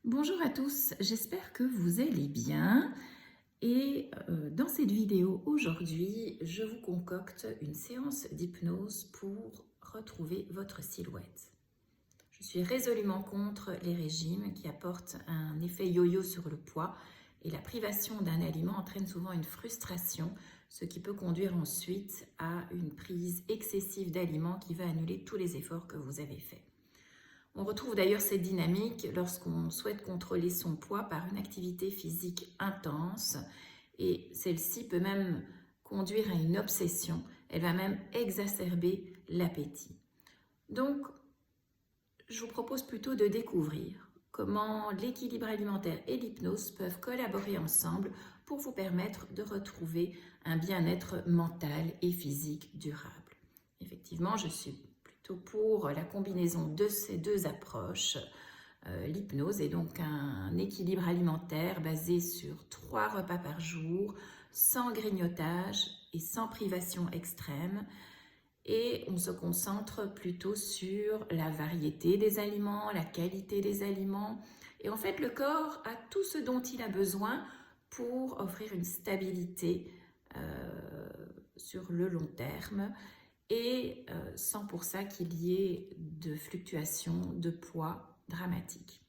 Bonjour à tous, j'espère que vous allez bien et dans cette vidéo aujourd'hui, je vous concocte une séance d'hypnose pour retrouver votre silhouette. Je suis résolument contre les régimes qui apportent un effet yo-yo sur le poids et la privation d'un aliment entraîne souvent une frustration, ce qui peut conduire ensuite à une prise excessive d'aliments qui va annuler tous les efforts que vous avez faits. On retrouve d'ailleurs cette dynamique lorsqu'on souhaite contrôler son poids par une activité physique intense et celle-ci peut même conduire à une obsession, elle va même exacerber l'appétit. Donc, je vous propose plutôt de découvrir comment l'équilibre alimentaire et l'hypnose peuvent collaborer ensemble pour vous permettre de retrouver un bien-être mental et physique durable. Effectivement, je suis plutôt pour la combinaison de ces deux approches. L'hypnose est donc un équilibre alimentaire basé sur 3 repas par jour, sans grignotage et sans privation extrême. Et on se concentre plutôt sur la variété des aliments, la qualité des aliments. Et en fait, le corps a tout ce dont il a besoin pour offrir une stabilité sur le long terme et sans pour ça qu'il y ait de fluctuations de poids dramatiques.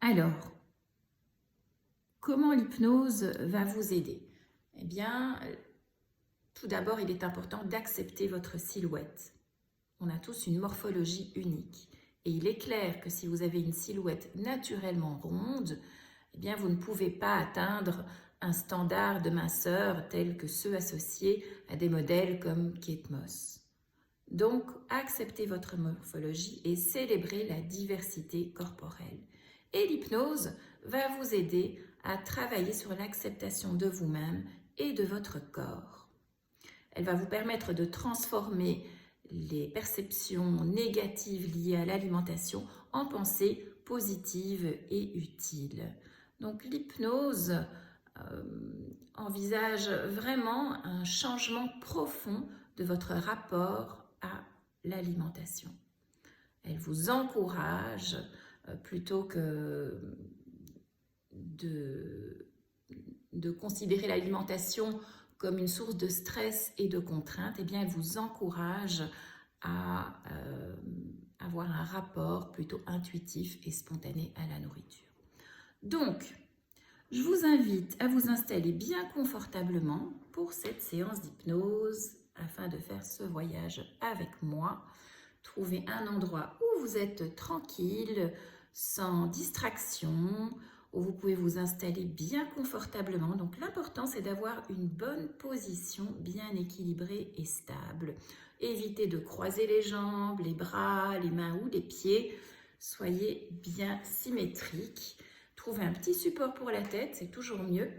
Alors, comment l'hypnose va vous aider? Eh bien, tout d'abord, il est important d'accepter votre silhouette. On a tous une morphologie unique. Et il est clair que si vous avez une silhouette naturellement ronde, eh bien, vous ne pouvez pas atteindre un standard de minceur tel que ceux associés à des modèles comme Kate Moss. Donc, acceptez votre morphologie et célébrez la diversité corporelle. Et l'hypnose va vous aider à travailler sur l'acceptation de vous-même et de votre corps. Elle va vous permettre de transformer les perceptions négatives liées à l'alimentation en pensées positives et utiles. Donc l'hypnose envisage vraiment un changement profond de votre rapport à l'alimentation. Elle vous encourage plutôt que de considérer l'alimentation comme une source de stress et de contrainte, eh bien, elle vous encourage à avoir un rapport plutôt intuitif et spontané à la nourriture. Donc, je vous invite à vous installer bien confortablement pour cette séance d'hypnose afin de faire ce voyage avec moi. Trouvez un endroit où vous êtes tranquille, sans distraction, où vous pouvez vous installer bien confortablement. Donc l'important, c'est d'avoir une bonne position bien équilibrée et stable. Évitez de croiser les jambes, les bras, les mains ou les pieds. Soyez bien symétrique. Trouvez un petit support pour la tête, c'est toujours mieux.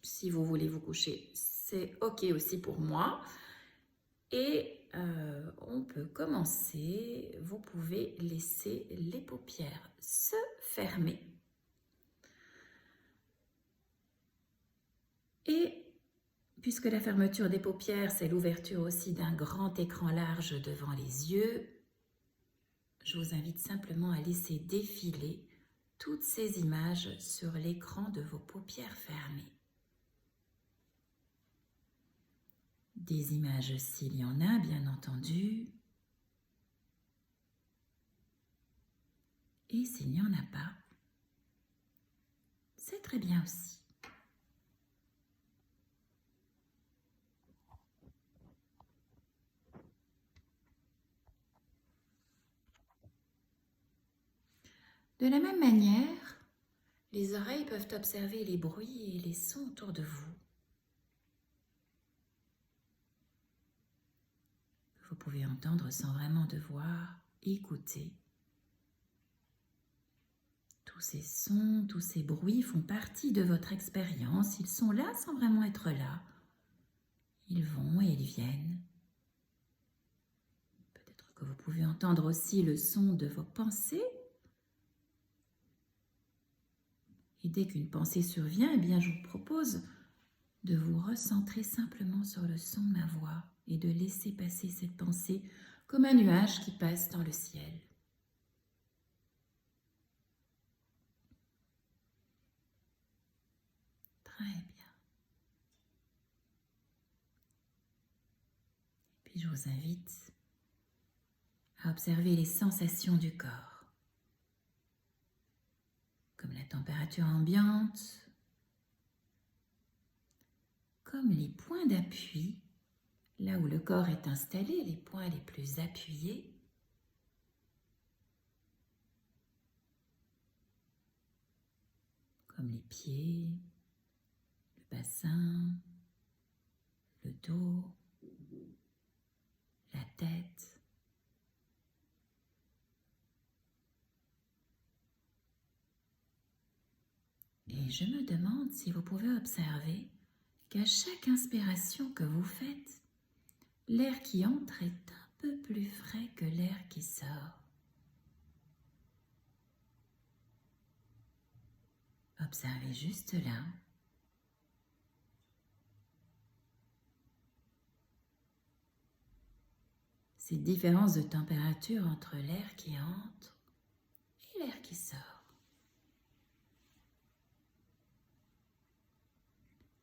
Si vous voulez vous coucher, c'est OK aussi pour moi. Et on peut commencer. Vous pouvez laisser les paupières se fermer. Et puisque la fermeture des paupières, c'est l'ouverture aussi d'un grand écran large devant les yeux, je vous invite simplement à laisser défiler toutes ces images sur l'écran de vos paupières fermées. Des images s'il y en a, bien entendu. Et s'il n'y en a pas, c'est très bien aussi. De la même manière, les oreilles peuvent observer les bruits et les sons autour de vous. Vous pouvez entendre sans vraiment devoir écouter. Tous ces sons, tous ces bruits font partie de votre expérience. Ils sont là sans vraiment être là. Ils vont et ils viennent. Peut-être que vous pouvez entendre aussi le son de vos pensées. Et dès qu'une pensée survient, eh bien, je vous propose de vous recentrer simplement sur le son de ma voix et de laisser passer cette pensée comme un nuage qui passe dans le ciel. Très bien. Puis je vous invite à observer les sensations du corps, comme la température ambiante, comme les points d'appui, là où le corps est installé, les points les plus appuyés. Comme les pieds, le bassin, le dos, la tête. Et je me demande si vous pouvez observer qu'à chaque inspiration que vous faites, l'air qui entre est un peu plus frais que l'air qui sort. Observez juste là. Ces différences de température entre l'air qui entre et l'air qui sort.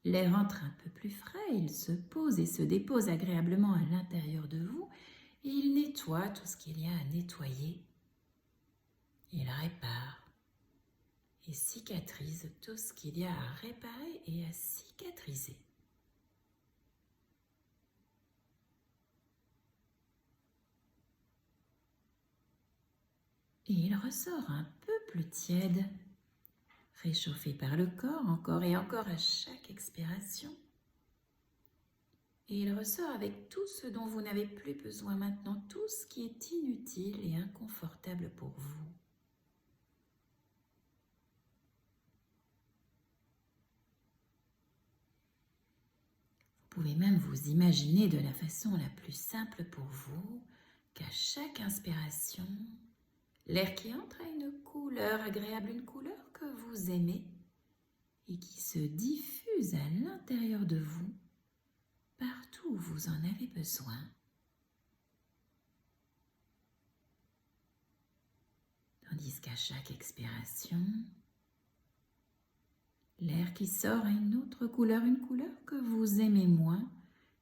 L'air entre un peu plus frais, il se pose et se dépose agréablement à l'intérieur de vous et il nettoie tout ce qu'il y a à nettoyer. Il répare et cicatrise tout ce qu'il y a à réparer et à cicatriser. Et il ressort un peu plus tiède, réchauffé par le corps encore et encore à chaque expiration. Et il ressort avec tout ce dont vous n'avez plus besoin maintenant, tout ce qui est inutile et inconfortable pour vous. Vous pouvez même vous imaginer de la façon la plus simple pour vous qu'à chaque inspiration, l'air qui entre a une couleur agréable, une couleur que vous aimez et qui se diffuse à l'intérieur de vous, partout où vous en avez besoin. Tandis qu'à chaque expiration, l'air qui sort a une autre couleur, une couleur que vous aimez moins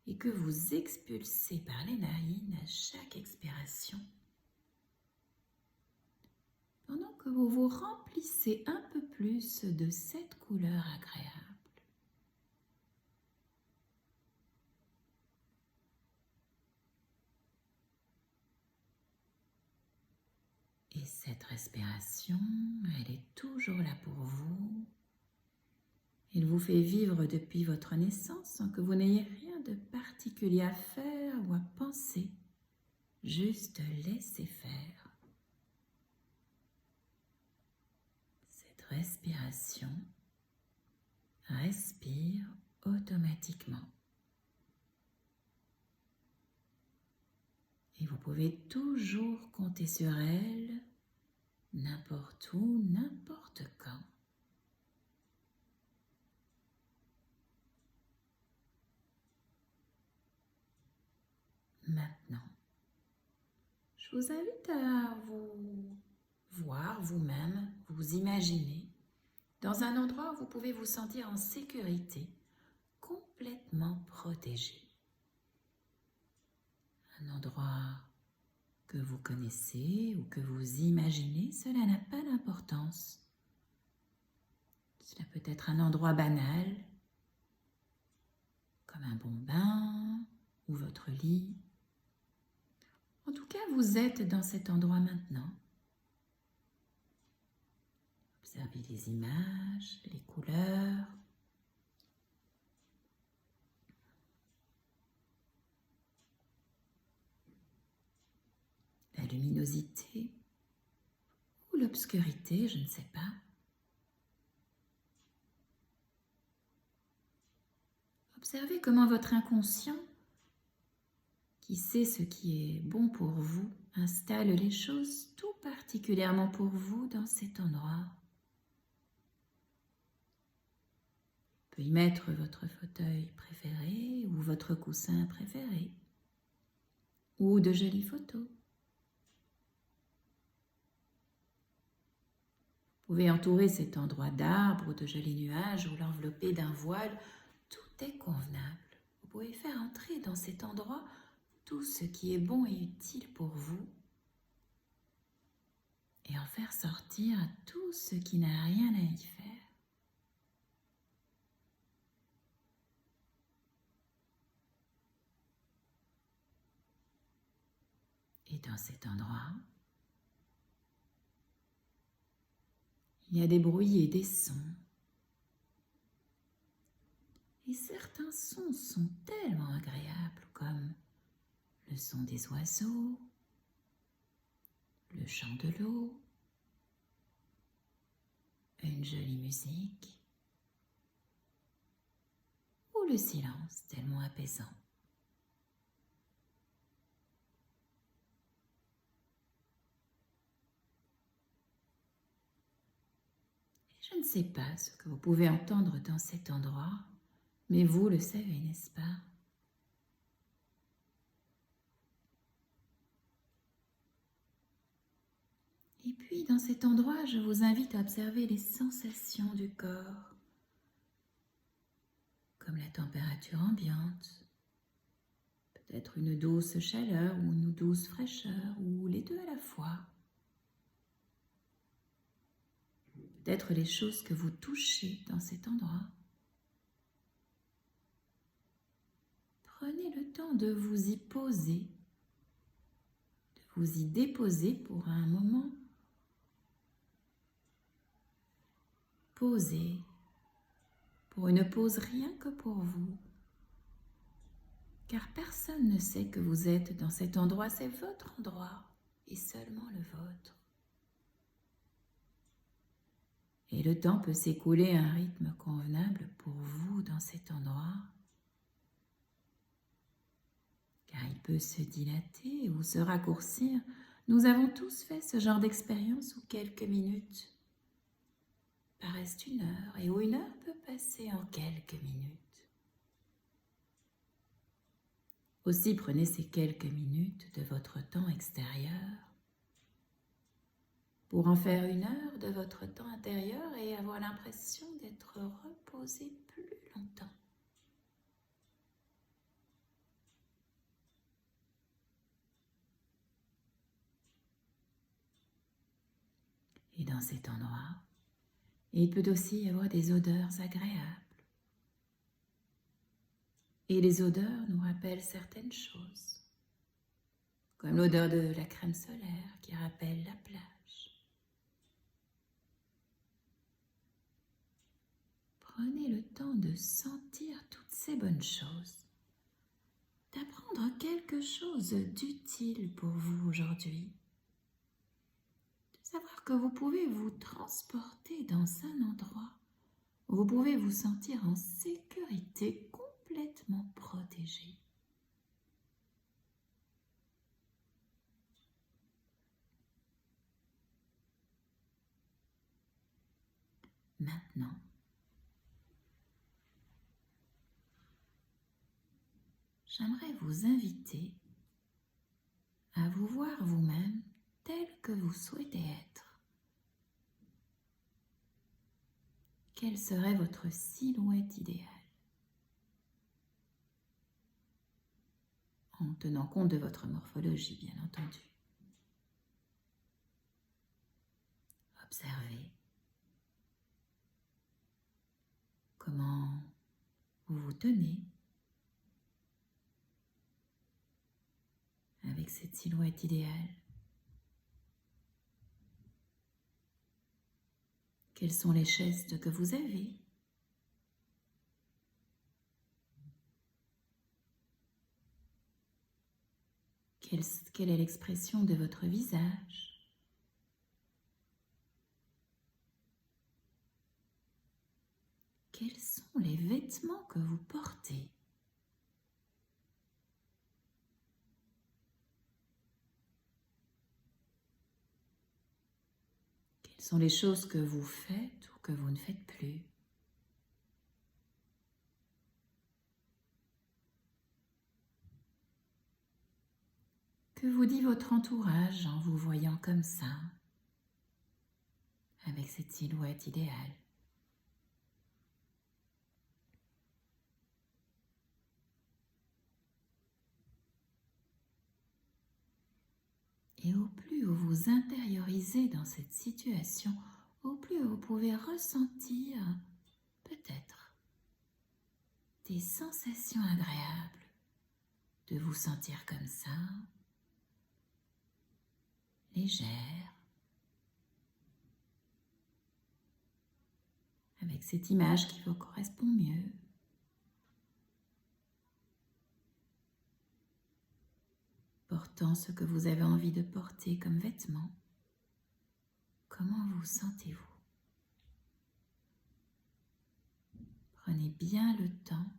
et que vous expulsez par les narines à chaque expiration. Pendant que vous vous remplissez un peu plus de cette couleur agréable. Et cette respiration, elle est toujours là pour vous. Il vous fait vivre depuis votre naissance sans que vous n'ayez rien de particulier à faire ou à penser. Juste laisser faire. Cette respiration respire automatiquement. Et vous pouvez toujours compter sur elle, n'importe où, n'importe quand. Maintenant, je vous invite à vous voir vous-même, vous imaginer dans un endroit où vous pouvez vous sentir en sécurité, complètement protégé. Un endroit que vous connaissez ou que vous imaginez, cela n'a pas d'importance. Cela peut être un endroit banal, comme un bon bain ou votre lit. En tout cas, vous êtes dans cet endroit maintenant. Observez les images, les couleurs. La luminosité ou l'obscurité, je ne sais pas. Observez comment votre inconscient, qui sait ce qui est bon pour vous, installe les choses tout particulièrement pour vous dans cet endroit. Vous pouvez y mettre votre fauteuil préféré ou votre coussin préféré ou de jolies photos. Vous pouvez entourer cet endroit d'arbres, de jolis nuages ou l'envelopper d'un voile. Tout est convenable. Vous pouvez faire entrer dans cet endroit tout ce qui est bon et utile pour vous et en faire sortir tout ce qui n'a rien à y faire. Et dans cet endroit, il y a des bruits et des sons. Et certains sons sont tellement agréables comme le son des oiseaux, le chant de l'eau, une jolie musique ou le silence tellement apaisant. Et je ne sais pas ce que vous pouvez entendre dans cet endroit, mais vous le savez, n'est-ce pas? Et puis, dans cet endroit, je vous invite à observer les sensations du corps, comme la température ambiante, peut-être une douce chaleur ou une douce fraîcheur, ou les deux à la fois. Peut-être les choses que vous touchez dans cet endroit. Prenez le temps de vous y poser, de vous y déposer pour un moment. Posez, pour une pause rien que pour vous. Car personne ne sait que vous êtes dans cet endroit, c'est votre endroit et seulement le vôtre. Et le temps peut s'écouler à un rythme convenable pour vous dans cet endroit, car il peut se dilater ou se raccourcir. Nous avons tous fait ce genre d'expérience où quelques minutes paraissent une heure et où une heure peut passer en quelques minutes. Aussi, prenez ces quelques minutes de votre temps extérieur pour en faire une heure de votre temps intérieur et avoir l'impression d'être reposé plus longtemps. Et dans cet endroit, il peut aussi y avoir des odeurs agréables. Et les odeurs nous rappellent certaines choses, comme l'odeur de la crème solaire qui rappelle la plage. Prenez le temps de sentir toutes ces bonnes choses, d'apprendre quelque chose d'utile pour vous aujourd'hui, de savoir que vous pouvez vous transporter dans un endroit où vous pouvez vous sentir en sécurité, complètement protégé. Maintenant, j'aimerais vous inviter à vous voir vous-même tel que vous souhaitez être. Quelle serait votre silhouette idéale? En tenant compte de votre morphologie, bien entendu. Observez comment vous vous tenez avec cette silhouette idéale. Quels sont les gestes que vous avez? Quelle est l'expression de votre visage? Quels sont les vêtements que vous portez? Quelles sont les choses que vous faites ou que vous ne faites plus? Que vous dit votre entourage en vous voyant comme ça, avec cette silhouette idéale. Et au plus vous vous intériorisez dans cette situation, au plus vous pouvez ressentir peut-être des sensations agréables de vous sentir comme ça, légère, avec cette image qui vous correspond mieux. Portant ce que vous avez envie de porter comme vêtements. Comment vous sentez-vous? Prenez bien le temps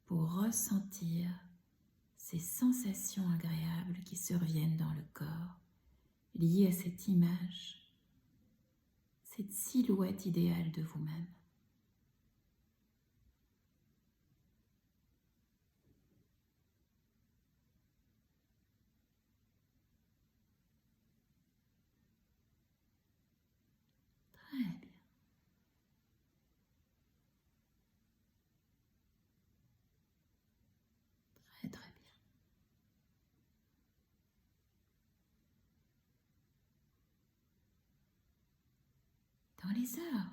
pour ressentir ces sensations agréables qui surviennent dans le corps, liées à cette image, cette silhouette idéale de vous-même. Très bien. Très très bien. Dans les heures,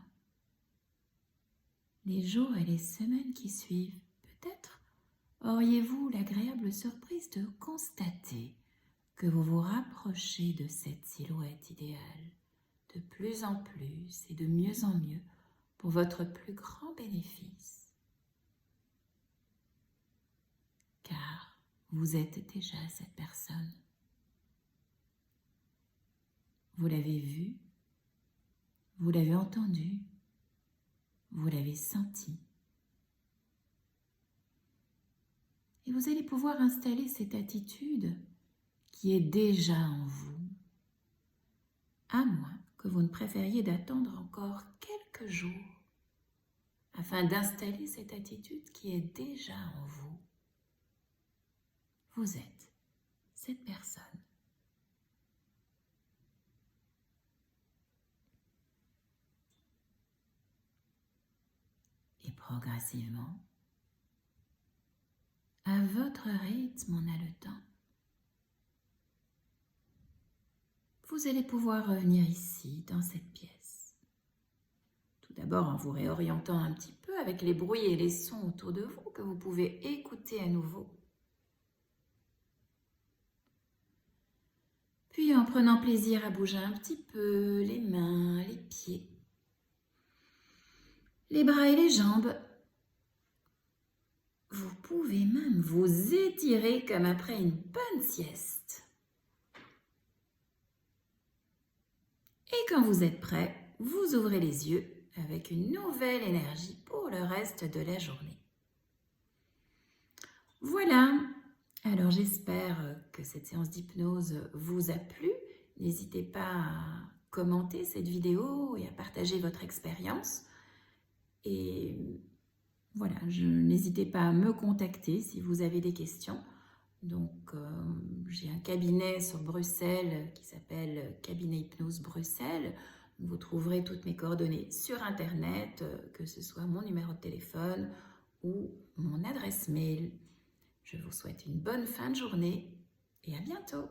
les jours et les semaines qui suivent, peut-être auriez-vous l'agréable surprise de constater que vous vous rapprochez de cette silhouette idéale de plus en plus et de mieux en mieux pour votre plus grand bénéfice. Car vous êtes déjà cette personne. Vous l'avez vue, vous l'avez entendue, vous l'avez sentie. Et vous allez pouvoir installer cette attitude qui est déjà en vous, à moins que vous ne préfériez d'attendre encore quelques jours afin d'installer cette attitude qui est déjà en vous. Vous êtes cette personne. Et progressivement, à votre rythme en haletant, vous allez pouvoir revenir ici, dans cette pièce. Tout d'abord en vous réorientant un petit peu avec les bruits et les sons autour de vous que vous pouvez écouter à nouveau. Puis en prenant plaisir à bouger un petit peu les mains, les pieds, les bras et les jambes. Vous pouvez même vous étirer comme après une bonne sieste. Et quand vous êtes prêt, vous ouvrez les yeux avec une nouvelle énergie pour le reste de la journée. Voilà, alors j'espère que cette séance d'hypnose vous a plu. N'hésitez pas à commenter cette vidéo et à partager votre expérience. Et voilà, n'hésitez pas à me contacter si vous avez des questions. Donc, j'ai un cabinet sur Bruxelles qui s'appelle Cabinet Hypnose Bruxelles. Vous trouverez toutes mes coordonnées sur Internet, que ce soit mon numéro de téléphone ou mon adresse mail. Je vous souhaite une bonne fin de journée et à bientôt.